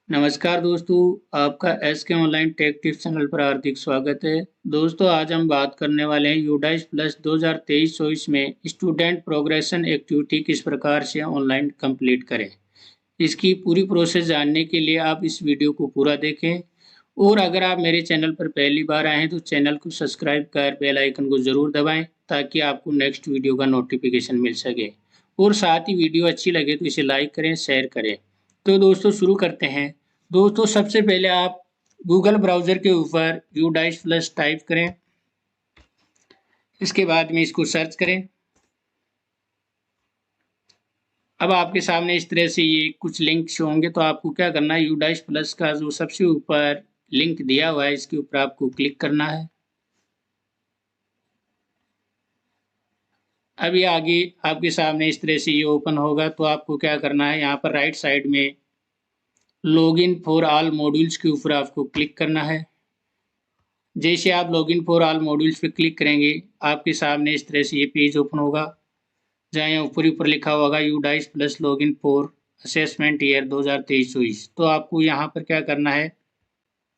नमस्कार दोस्तों, आपका SK online tech tips channel पर हार्दिक स्वागत है। दोस्तों, आज हम बात करने वाले हैं यूडाइस प्लस 2023-24 में स्टूडेंट प्रोग्रेशन एक्टिविटी किस प्रकार से ऑनलाइन कंप्लीट करें। इसकी पूरी प्रोसेस जानने के लिए आप इस वीडियो को पूरा देखें और अगर आप मेरे चैनल पर पहली बार आए हैं तो चैनल को सब्सक्राइब कर बेल आइकन को ज़रूर दबाएँ ताकि आपको नेक्स्ट वीडियो का नोटिफिकेशन मिल सके और साथ ही वीडियो अच्छी लगे तो इसे लाइक करें, शेयर करें। तो दोस्तों शुरू करते हैं। दोस्तों सबसे पहले आप गूगल ब्राउज़र के ऊपर यूडाइस प्लस टाइप करें। इसके बाद में इसको सर्च करें। अब आपके सामने इस तरह से ये कुछ लिंक शो होंगे, तो आपको क्या करना है, यूडाइस प्लस का जो सबसे ऊपर लिंक दिया हुआ है इसके ऊपर आपको क्लिक करना है। अब ये आगे आपके सामने इस तरह से ये ओपन होगा, तो आपको क्या करना है, यहाँ पर राइट साइड में लॉगिन फॉर ऑल मॉड्यूल्स के ऊपर आपको क्लिक करना है। जैसे आप लॉगिन फॉर ऑल मॉड्यूल्स पे क्लिक करेंगे, आपके सामने इस तरह से ये पेज ओपन होगा, जहाँ यहाँ ऊपर लिखा होगा UDISE plus login for assessment year 2023-24। तो आपको यहाँ पर क्या करना है,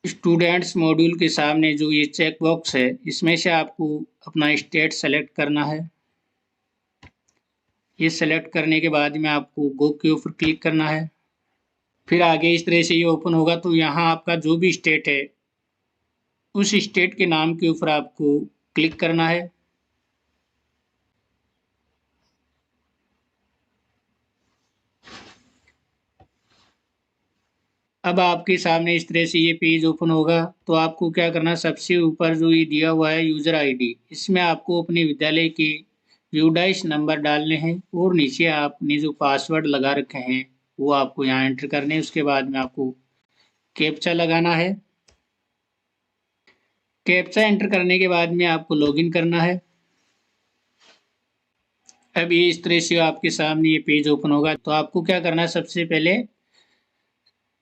स्टूडेंट्स मॉड्यूल के सामने जो ये चेक बॉक्स है, इसमें से आपको अपना स्टेट सेलेक्ट करना है। ये सेलेक्ट करने के बाद में आपको गो के ऊपर क्लिक करना है। फिर आगे इस तरह से ये ओपन होगा, तो यहाँ आपका जो भी स्टेट है उस स्टेट के नाम के ऊपर आपको क्लिक करना है। अब आपके सामने इस तरह से ये पेज ओपन होगा, तो आपको क्या करना है, सबसे ऊपर जो ये दिया हुआ है यूज़र आईडी, इसमें आपको अपने विद्यालय के यूडाइस नंबर डालने हैं और नीचे आपने जो पासवर्ड लगा रखे हैं वो आपको यहाँ एंटर करने हैं। उसके बाद में आपको कैप्चा लगाना है। कैप्चा एंटर करने के बाद में आपको लॉगिन करना है। अब ये इस तरह से आपके सामने ये पेज ओपन होगा, तो आपको क्या करना है, सबसे पहले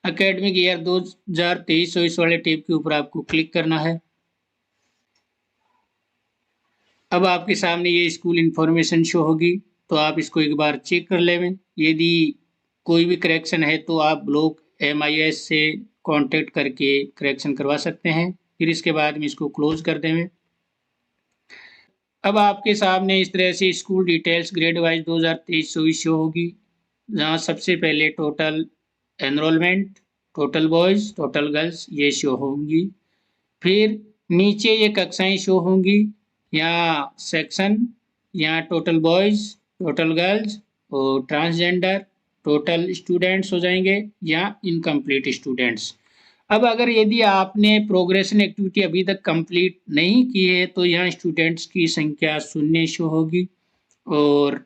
एकेडमिक ईयर 2023-24 वाले टैब के ऊपर आपको क्लिक करना है। अब आपके सामने ये स्कूल इन्फॉर्मेशन शो होगी, तो आप इसको एक बार चेक कर लें। यदि कोई भी करेक्शन है तो आप ब्लॉक MIS से कांटेक्ट करके करेक्शन करवा सकते हैं। फिर इसके बाद में इसको क्लोज कर दें। अब आपके सामने इस तरह से school details grade wise 2023-24 show होगी, जहाँ सबसे पहले total enrolment, total boys, total girls ये शो होंगी। फिर नीचे ये कक्षाएँ शो होंगी, यहाँ सेक्शन, यहाँ टोटल बॉयज़, टोटल गर्ल्स और ट्रांसजेंडर, टोटल स्टूडेंट्स हो जाएंगे या इनकम्प्लीट स्टूडेंट्स। अब अगर यदि आपने प्रोग्रेशन एक्टिविटी अभी तक कंप्लीट नहीं की है तो यहाँ स्टूडेंट्स की संख्या 0 शो होगी, और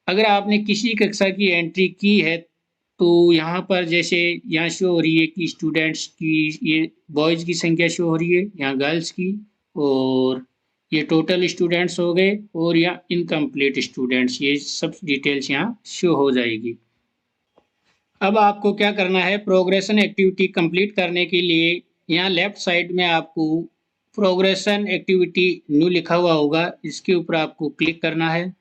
अगर आपने किसी कक्षा की एंट्री की है तो यहाँ पर जैसे यहाँ शो हो रही है कि स्टूडेंट्स की ये बॉयज़ की संख्या शो हो रही है, यहाँ गर्ल्स की, और ये टोटल स्टूडेंट्स हो गए और यहाँ इनकम्प्लीट स्टूडेंट्स, ये सब डिटेल्स यहाँ शो हो जाएगी। अब आपको क्या करना है, प्रोग्रेशन एक्टिविटी कंप्लीट करने के लिए यहाँ लेफ्ट साइड में आपको प्रोग्रेशन एक्टिविटी न्यू लिखा हुआ होगा, इसके ऊपर आपको क्लिक करना है।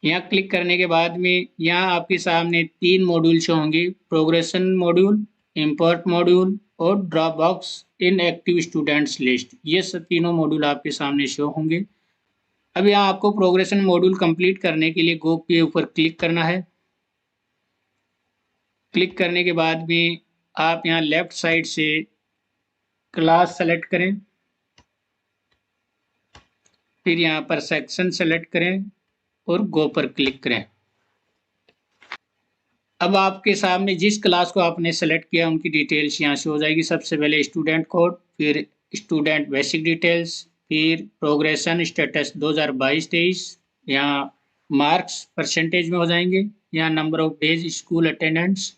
यहाँ क्लिक करने के बाद में यहाँ आपके सामने 3 मॉड्यूल्स होंगे, प्रोग्रेशन मॉड्यूल, इम्पोर्ट मॉड्यूल और drop box in active students list, ये सब तीनों मॉड्यूल आपके सामने शो होंगे। अब यहाँ आपको प्रोग्रेशन मॉड्यूल कंप्लीट करने के लिए गो के ऊपर क्लिक करना है। क्लिक करने के बाद में आप यहाँ लेफ्ट साइड से क्लास सेलेक्ट करें, फिर यहाँ पर सेक्शन सेलेक्ट करें और गो पर क्लिक करें। अब आपके सामने जिस क्लास को आपने सेलेक्ट किया उनकी डिटेल्स यहाँ से हो जाएगी। सबसे पहले स्टूडेंट कोड, फिर स्टूडेंट बेसिक डिटेल्स, फिर प्रोग्रेशन स्टेटस 2022-23, यहाँ मार्क्स परसेंटेज में हो जाएंगे, यहाँ number of days school attendance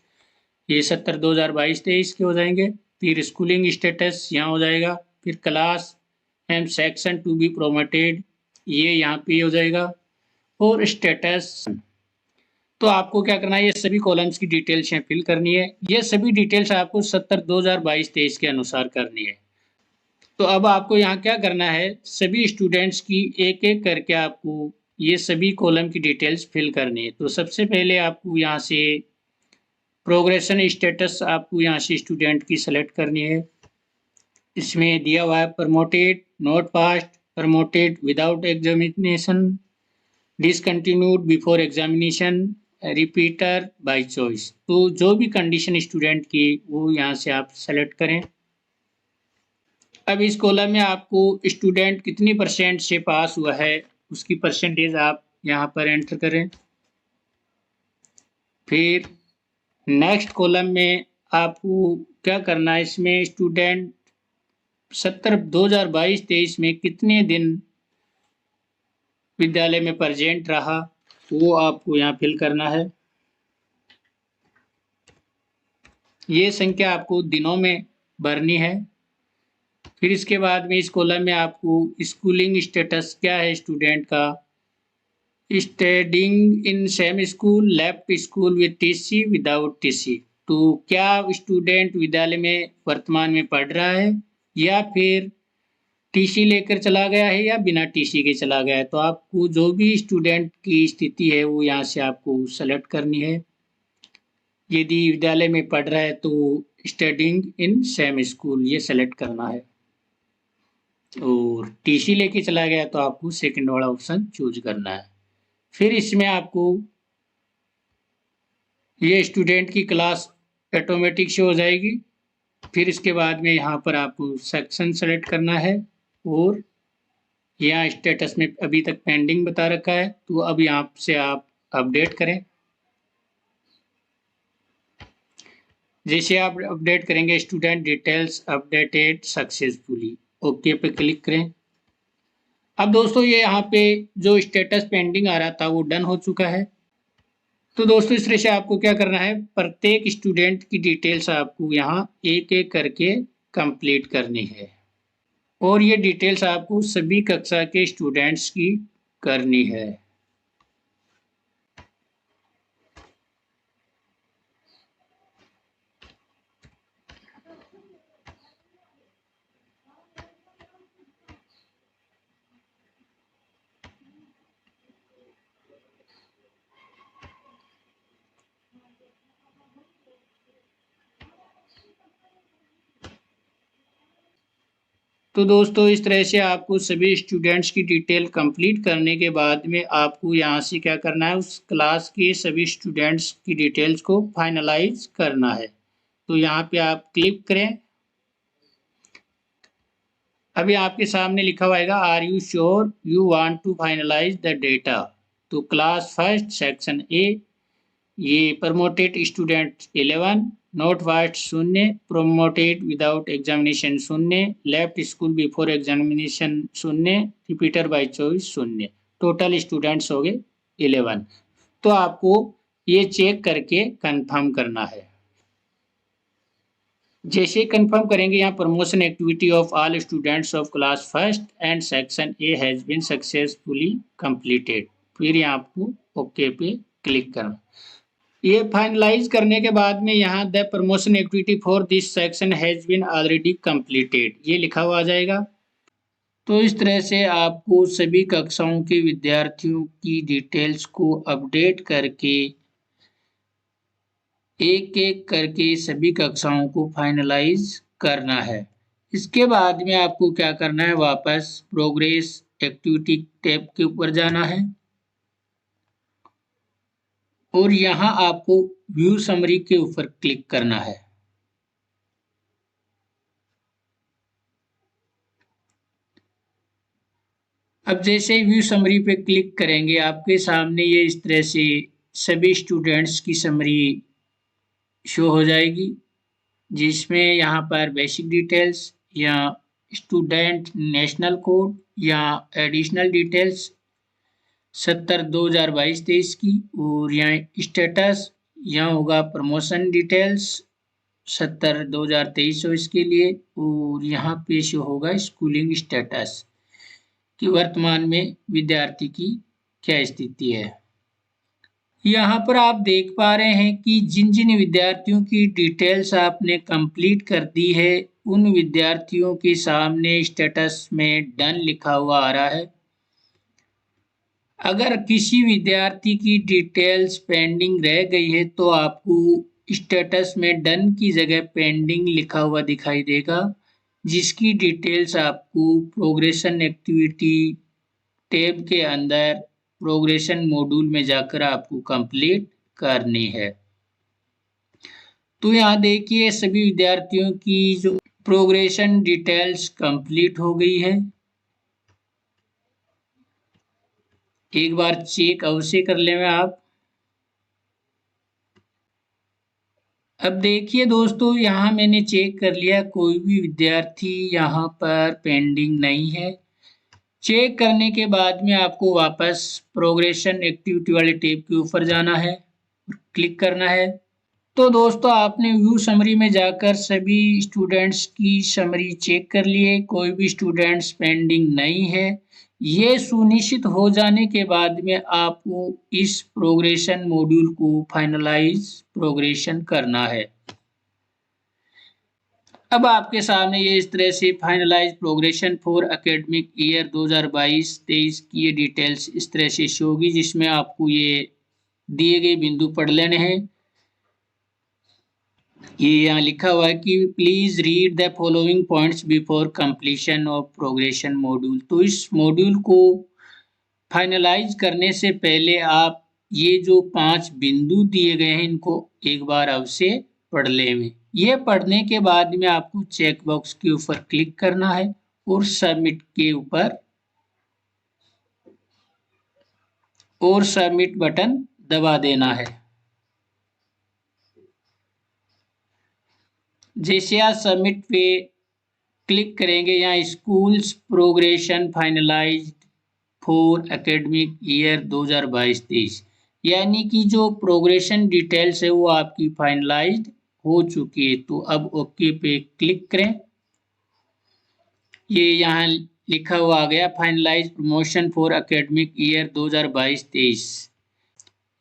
ये 70 2022-23 के हो जाएंगे, फिर स्कूलिंग स्टेटस यहाँ हो जाएगा, फिर class and section to be promoted ये यहाँ पे हो जाएगा, और स्टेटस। तो आपको क्या करना है, ये सभी कॉलम्स की डिटेल्स यहाँ फिल करनी है। ये सभी डिटेल्स आपको 70 2022-23 के अनुसार करनी है। तो अब आपको यहाँ क्या करना है, सभी स्टूडेंट्स की एक एक करके आपको ये सभी कॉलम की डिटेल्स फिल करनी है। तो सबसे पहले आपको यहाँ से प्रोग्रेशन स्टेटस आपको यहाँ से स्टूडेंट की सेलेक्ट करनी है। इसमें दिया हुआ है promoted, not past, promoted without examination, discontinued before examination, repeater by choice. तो जो भी कंडीशन स्टूडेंट की वो यहाँ से आप सेलेक्ट करें। अब इस कॉलम में आपको स्टूडेंट कितनी परसेंट से पास हुआ है उसकी परसेंटेज आप यहाँ पर एंटर करें। फिर नेक्स्ट कॉलम में आपको क्या करना है, इसमें स्टूडेंट 2022-23 में कितने दिन विद्यालय में प्रेजेंट रहा वो आपको यहाँ फिल करना है। ये संख्या आपको दिनों में भरनी है। फिर इसके बाद में इस कॉलम में आपको स्कूलिंग स्टेटस क्या है स्टूडेंट का, studying in same school, left school with TC, without TC. तो क्या स्टूडेंट विद्यालय में वर्तमान में पढ़ रहा है या फिर टीसी लेकर चला गया है या बिना टीसी के चला गया है। तो आपको जो भी स्टूडेंट की स्थिति है वो यहाँ से आपको सेलेक्ट करनी है। यदि विद्यालय में पढ़ रहा है तो स्टडिंग इन सेम स्कूल ये सेलेक्ट करना है, और टीसी लेके चला गया तो आपको सेकंड वाला ऑप्शन चूज करना है। फिर इसमें आपको ये स्टूडेंट की क्लास ऑटोमेटिक शो हो जाएगी। फिर इसके बाद में यहाँ पर आपको सेक्शन सेलेक्ट करना है, और यहाँ स्टेटस में अभी तक पेंडिंग बता रखा है तो अब यहाँ से आप अपडेट करें। जैसे आप अपडेट करेंगे student details updated successfully, okay पे क्लिक करें। अब दोस्तों ये यहाँ पे जो स्टेटस पेंडिंग आ रहा था वो डन हो चुका है। तो दोस्तों इस तरह से आपको क्या करना है, प्रत्येक स्टूडेंट की डिटेल्स आपको यहाँ एक एक करके कंप्लीट करनी है, और ये डिटेल्स आपको सभी कक्षा के स्टूडेंट्स की करनी है। तो दोस्तों इस तरह से आपको सभी स्टूडेंट्स की डिटेल कंप्लीट करने के बाद में आपको यहाँ से क्या करना है, उस क्लास के सभी स्टूडेंट्स की डिटेल्स को फाइनलाइज करना है। तो यहाँ पे आप क्लिक करें। अभी आपके सामने लिखा हुआ है are you sure you want to finalize the data. तो क्लास फर्स्ट सेक्शन ए, ये promoted student 11, not passed 0, promoted without examination 0, left school before examination 0, repeater by choice 0, total students हो गए 11। तो आपको ये चेक करके कंफर्म करना है। जैसे कंफर्म करेंगे यहाँ promotion activity of all students of class first and section A has been successfully completed. फिर यहाँ आपको ओके पे क्लिक करना। ये फाइनलाइज करने के बाद में यहाँ the promotion activity for this section has been already completed ये लिखा हुआ आ जाएगा। तो इस तरह से आपको सभी कक्षाओं के विद्यार्थियों की डिटेल्स को अपडेट करके एक एक करके सभी कक्षाओं को फाइनलाइज करना है। इसके बाद में आपको क्या करना है, वापस प्रोग्रेस एक्टिविटी टैब के ऊपर जाना है, और यहाँ आपको व्यू समरी के ऊपर क्लिक करना है। अब जैसे व्यू समरी पे क्लिक करेंगे आपके सामने ये इस तरह से सभी स्टूडेंट्स की समरी शो हो जाएगी, जिसमें यहाँ पर बेसिक डिटेल्स या स्टूडेंट नेशनल कोड या एडिशनल डिटेल्स 70/2022-23 की, और यहाँ स्टेटस यहाँ होगा प्रमोशन डिटेल्स 70/2023 के लिए, और यहाँ पे शो होगा स्कूलिंग स्टेटस कि वर्तमान में विद्यार्थी की क्या स्थिति है। यहाँ पर आप देख पा रहे हैं कि जिन जिन विद्यार्थियों की डिटेल्स आपने कंप्लीट कर दी है उन विद्यार्थियों के सामने स्टेटस में डन लिखा हुआ आ रहा है। अगर किसी विद्यार्थी की डिटेल्स पेंडिंग रह गई है तो आपको स्टेटस में डन की जगह पेंडिंग लिखा हुआ दिखाई देगा, जिसकी डिटेल्स आपको प्रोग्रेशन एक्टिविटी टैब के अंदर प्रोग्रेशन मॉड्यूल में जाकर आपको कंप्लीट करनी है। तो यहाँ देखिए सभी विद्यार्थियों की जो प्रोग्रेशन डिटेल्स कंप्लीट हो गई है। एक बार चेक अवश्य कर लें आप। अब देखिए दोस्तों, यहाँ मैंने चेक कर लिया, कोई भी विद्यार्थी यहाँ पर पेंडिंग नहीं है। चेक करने के बाद में आपको वापस प्रोग्रेशन एक्टिविटी वाले टैब के ऊपर जाना है, क्लिक करना है। तो दोस्तों आपने व्यू समरी में जाकर सभी स्टूडेंट्स की समरी चेक कर लिए, कोई भी स्टूडेंट्स पेंडिंग नहीं है। ये सुनिश्चित हो जाने के बाद में आपको इस प्रोग्रेशन मॉड्यूल को फाइनलाइज प्रोग्रेशन करना है। अब आपके सामने ये इस तरह से finalize progression for academic year 2022-23 की ये डिटेल्स इस तरह से शो होगी, जिसमें आपको ये दिए गए बिंदु पढ़ लेने हैं। ये यहाँ लिखा हुआ है कि please read the following points before completion of progression module. तो इस मॉड्यूल को फाइनलाइज करने से पहले आप ये जो 5 बिंदु दिए गए हैं इनको एक बार अवश्य पढ़ लें। ये पढ़ने के बाद में आपको चेक बॉक्स के ऊपर क्लिक करना है और सबमिट के ऊपर और सबमिट बटन दबा देना है। जैसे आप सबमिट पे क्लिक करेंगे, यहाँ schools progression finalised for academic year 2022-23, यानी कि जो प्रोग्रेशन डिटेल्स है वो आपकी फाइनलाइज्ड हो चुकी है। तो अब ओके पे क्लिक करें। ये यहाँ लिखा हुआ आ गया finalize promotion for academic year 2022-23,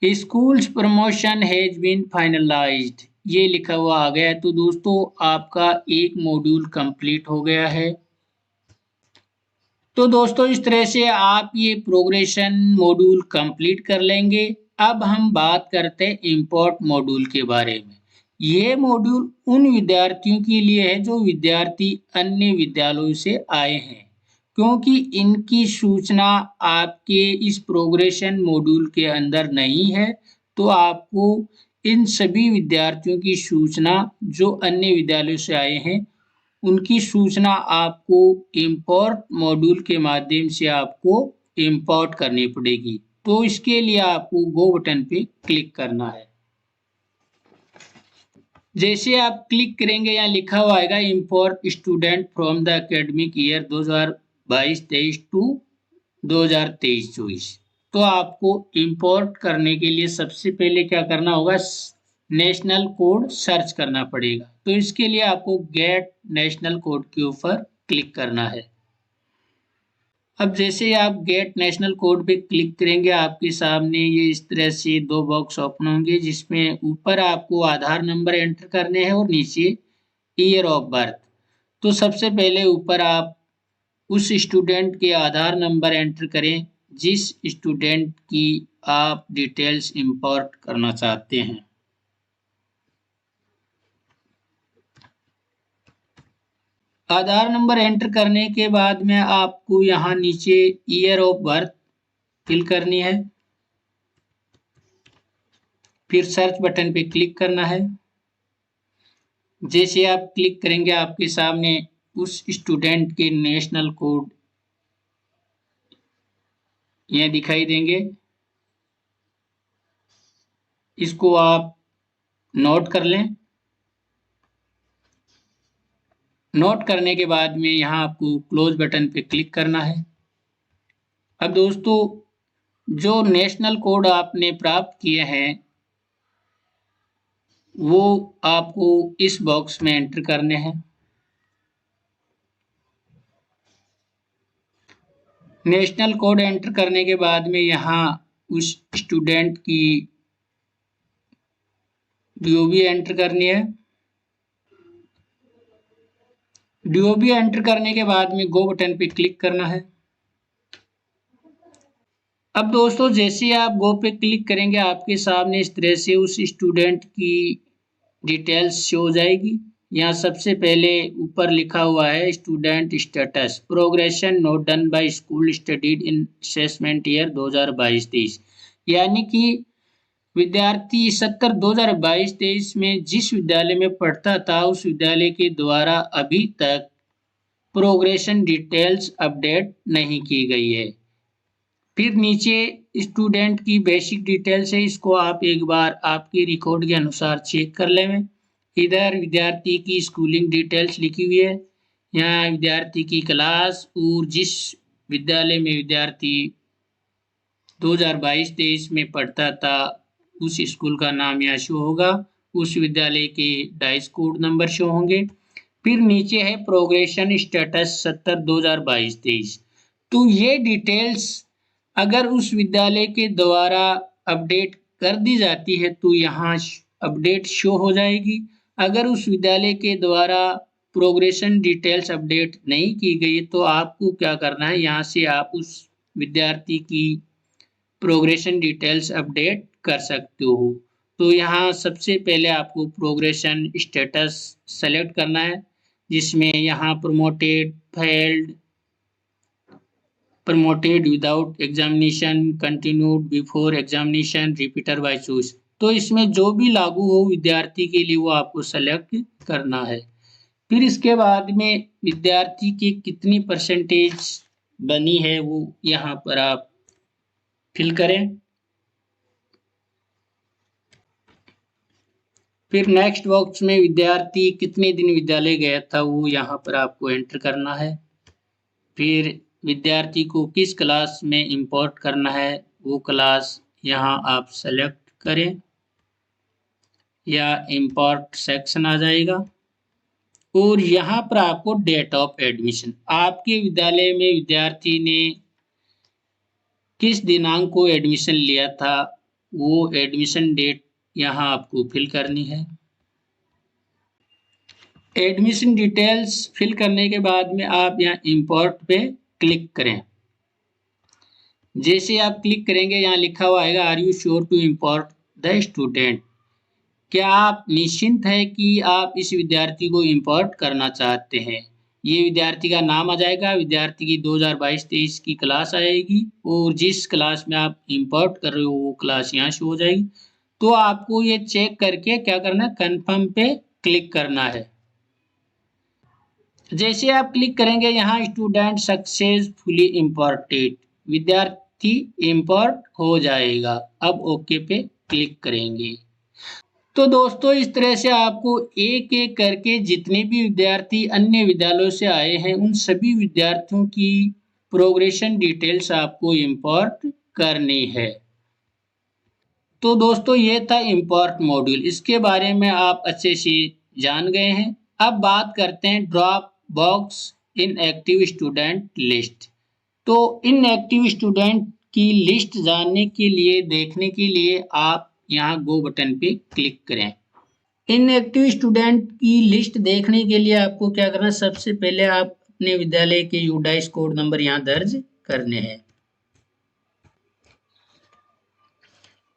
schools promotion has been finalized, ये लिखा हुआ आ गया है। तो दोस्तों आपका एक मॉड्यूल कंप्लीट हो गया है। तो दोस्तों इस तरह से आप ये प्रोग्रेशन मॉड्यूल कंप्लीट कर लेंगे। अब हम बात करते हैं इम्पोर्ट मॉड्यूल के बारे में। ये मॉड्यूल उन विद्यार्थियों के लिए है जो विद्यार्थी अन्य विद्यालयों से आए हैं, क्योंकि इनकी सूचना आपके इस प्रोग्रेशन मॉड्यूल के अंदर नहीं है। तो आपको इन सभी विद्यार्थियों की सूचना जो अन्य विद्यालयों से आए हैं उनकी सूचना आपको इम्पोर्ट मॉड्यूल के माध्यम से आपको इम्पोर्ट करनी पड़ेगी। तो इसके लिए आपको गो बटन पे क्लिक करना है। जैसे आप क्लिक करेंगे यहाँ लिखा हुआ आएगा import student from the academic year 2022-23 to 2023-24। तो आपको इम्पोर्ट करने के लिए सबसे पहले क्या करना होगा, नेशनल कोड सर्च करना पड़ेगा। तो इसके लिए आपको गेट नेशनल कोड के ऊपर क्लिक करना है। अब जैसे आप गेट नेशनल कोड पे क्लिक करेंगे, आपके सामने ये इस तरह से 2 बॉक्स ओपन होंगे, जिसमें ऊपर आपको आधार नंबर एंटर करने हैं और नीचे ईयर ऑफ बर्थ। तो सबसे पहले ऊपर आप उस स्टूडेंट के आधार नंबर एंटर करें जिस स्टूडेंट की आप डिटेल्स इंपोर्ट करना चाहते हैं। आधार नंबर एंटर करने के बाद में आपको यहाँ नीचे ईयर ऑफ बर्थ फिल करनी है, फिर सर्च बटन पे क्लिक करना है। जैसे आप क्लिक करेंगे आपके सामने उस स्टूडेंट के नेशनल कोड ये दिखाई देंगे। इसको आप नोट कर लें। नोट करने के बाद में यहाँ आपको क्लोज बटन पे क्लिक करना है। अब दोस्तों जो नेशनल कोड आपने प्राप्त किए हैं वो आपको इस बॉक्स में एंटर करने हैं। नेशनल कोड एंटर करने के बाद में यहाँ उस स्टूडेंट की डीओबी एंटर करनी है। डीओबी एंटर करने के बाद में गो बटन पे क्लिक करना है। अब दोस्तों जैसे आप गो पे क्लिक करेंगे आपके सामने इस तरह से उस स्टूडेंट की डिटेल्स शो हो जाएगी। यहाँ सबसे पहले ऊपर लिखा हुआ है student status progression note done by school studied in assessment year 2022-23, यानी कि विद्यार्थी 2022-23 में जिस विद्यालय में पढ़ता था उस विद्यालय के द्वारा अभी तक प्रोग्रेशन डिटेल्स अपडेट नहीं की गई है। फिर नीचे स्टूडेंट की बेसिक डिटेल्स है, इसको आप एक बार आपके रिकॉर्ड के अनुसार चेक कर लें। इधर विद्यार्थी की स्कूलिंग डिटेल्स लिखी हुई है, यहाँ विद्यार्थी की क्लास और जिस विद्यालय में विद्यार्थी 2022-23 में पढ़ता था उस स्कूल का नाम यहाँ शो होगा, उस विद्यालय के डाइस कोड नंबर शो होंगे। फिर नीचे है प्रोग्रेशन स्टेटस 2022-23, तो ये डिटेल्स अगर उस विद्यालय के द्वारा अपडेट कर दी जाती है तो यहाँ अपडेट शो हो जाएगी। अगर उस विद्यालय के द्वारा प्रोग्रेशन डिटेल्स अपडेट नहीं की गई तो आपको क्या करना है, यहाँ से आप उस विद्यार्थी की प्रोग्रेशन डिटेल्स अपडेट कर सकते हो। तो यहाँ सबसे पहले आपको प्रोग्रेशन स्टेटस सेलेक्ट करना है, जिसमें यहाँ promoted, failed, promoted without examination, continued before examination, repeater by choice, तो इसमें जो भी लागू हो विद्यार्थी के लिए वो आपको सेलेक्ट करना है। फिर इसके बाद में विद्यार्थी की कितनी परसेंटेज बनी है वो यहाँ पर आप फिल करें। फिर नेक्स्ट बॉक्स में विद्यार्थी कितने दिन विद्यालय गया था वो यहाँ पर आपको एंटर करना है। फिर विद्यार्थी को किस क्लास में इंपोर्ट करना है वो क्लास यहाँ आप सेलेक्ट करें, या इंपोर्ट सेक्शन आ जाएगा। और यहाँ पर आपको डेट ऑफ एडमिशन, आपके विद्यालय में विद्यार्थी ने किस दिनांक को एडमिशन लिया था वो एडमिशन डेट यहाँ आपको फिल करनी है। एडमिशन डिटेल्स फिल करने के बाद में आप यहाँ इंपोर्ट पे क्लिक करें। जैसे आप क्लिक करेंगे यहाँ लिखा हुआ आएगा are you sure to import the student, क्या आप निश्चिंत है कि आप इस विद्यार्थी को इंपोर्ट करना चाहते हैं। ये विद्यार्थी का नाम आ जाएगा, विद्यार्थी की 2022-23 की क्लास आएगी और जिस क्लास में आप इंपोर्ट कर रहे हो वो क्लास यहाँ शो हो जाएगी। तो आपको ये चेक करके क्या करना है, कन्फर्म पे क्लिक करना है। जैसे आप क्लिक करेंगे यहाँ स्टूडेंट सक्सेसफुली इंपोर्टेड, विद्यार्थी इंपोर्ट हो जाएगा। अब ओके पे क्लिक करेंगे। तो दोस्तों इस तरह से आपको एक एक करके जितने भी विद्यार्थी अन्य विद्यालयों से आए हैं उन सभी विद्यार्थियों की प्रोग्रेशन डिटेल्स आपको इंपोर्ट करनी है। तो दोस्तों ये था इंपोर्ट मॉड्यूल, इसके बारे में आप अच्छे से जान गए हैं। अब बात करते हैं drop box inactive student list. तो इनएक्टिव स्टूडेंट की लिस्ट जानने के लिए, देखने के लिए आप यहाँ गो बटन पे क्लिक करें। इनएक्टिव स्टूडेंट की लिस्ट देखने के लिए आपको क्या करना है, सबसे पहले आप अपने विद्यालय के यूडाइस कोड नंबर यहाँ दर्ज करने हैं।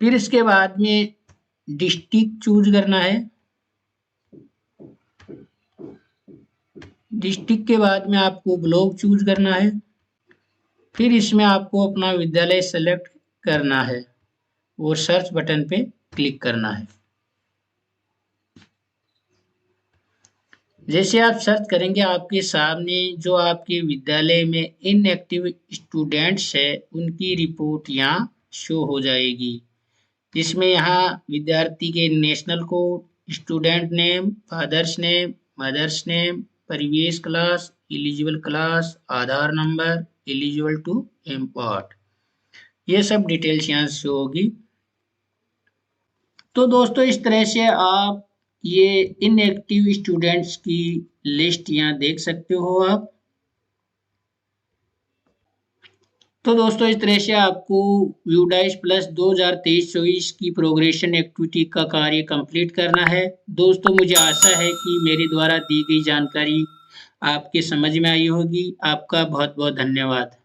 फिर इसके बाद में डिस्ट्रिक्ट चूज करना है। डिस्ट्रिक्ट के बाद में आपको ब्लॉक चूज करना है। फिर इसमें आपको अपना विद्यालय सेलेक्ट करना है और सर्च बटन पे क्लिक करना है। जैसे आप सर्च करेंगे आपके सामने जो आपके विद्यालय में इनएक्टिव स्टूडेंट्स है उनकी रिपोर्ट यहाँ शो हो जाएगी, जिसमें यहाँ विद्यार्थी के national code, student name, father's name, mother's name, previous class, eligible class, Aadhaar number, eligible to import, ये सब डिटेल्स यहाँ शो होगी। तो दोस्तों इस तरह से आप ये इनएक्टिव स्टूडेंट्स की लिस्ट यहाँ देख सकते हो आप। तो दोस्तों इस तरह से आपको यूडाइस प्लस 2023-24 की प्रोग्रेशन एक्टिविटी का कार्य कंप्लीट करना है। दोस्तों मुझे आशा है कि मेरे द्वारा दी गई जानकारी आपके समझ में आई होगी। आपका बहुत बहुत धन्यवाद।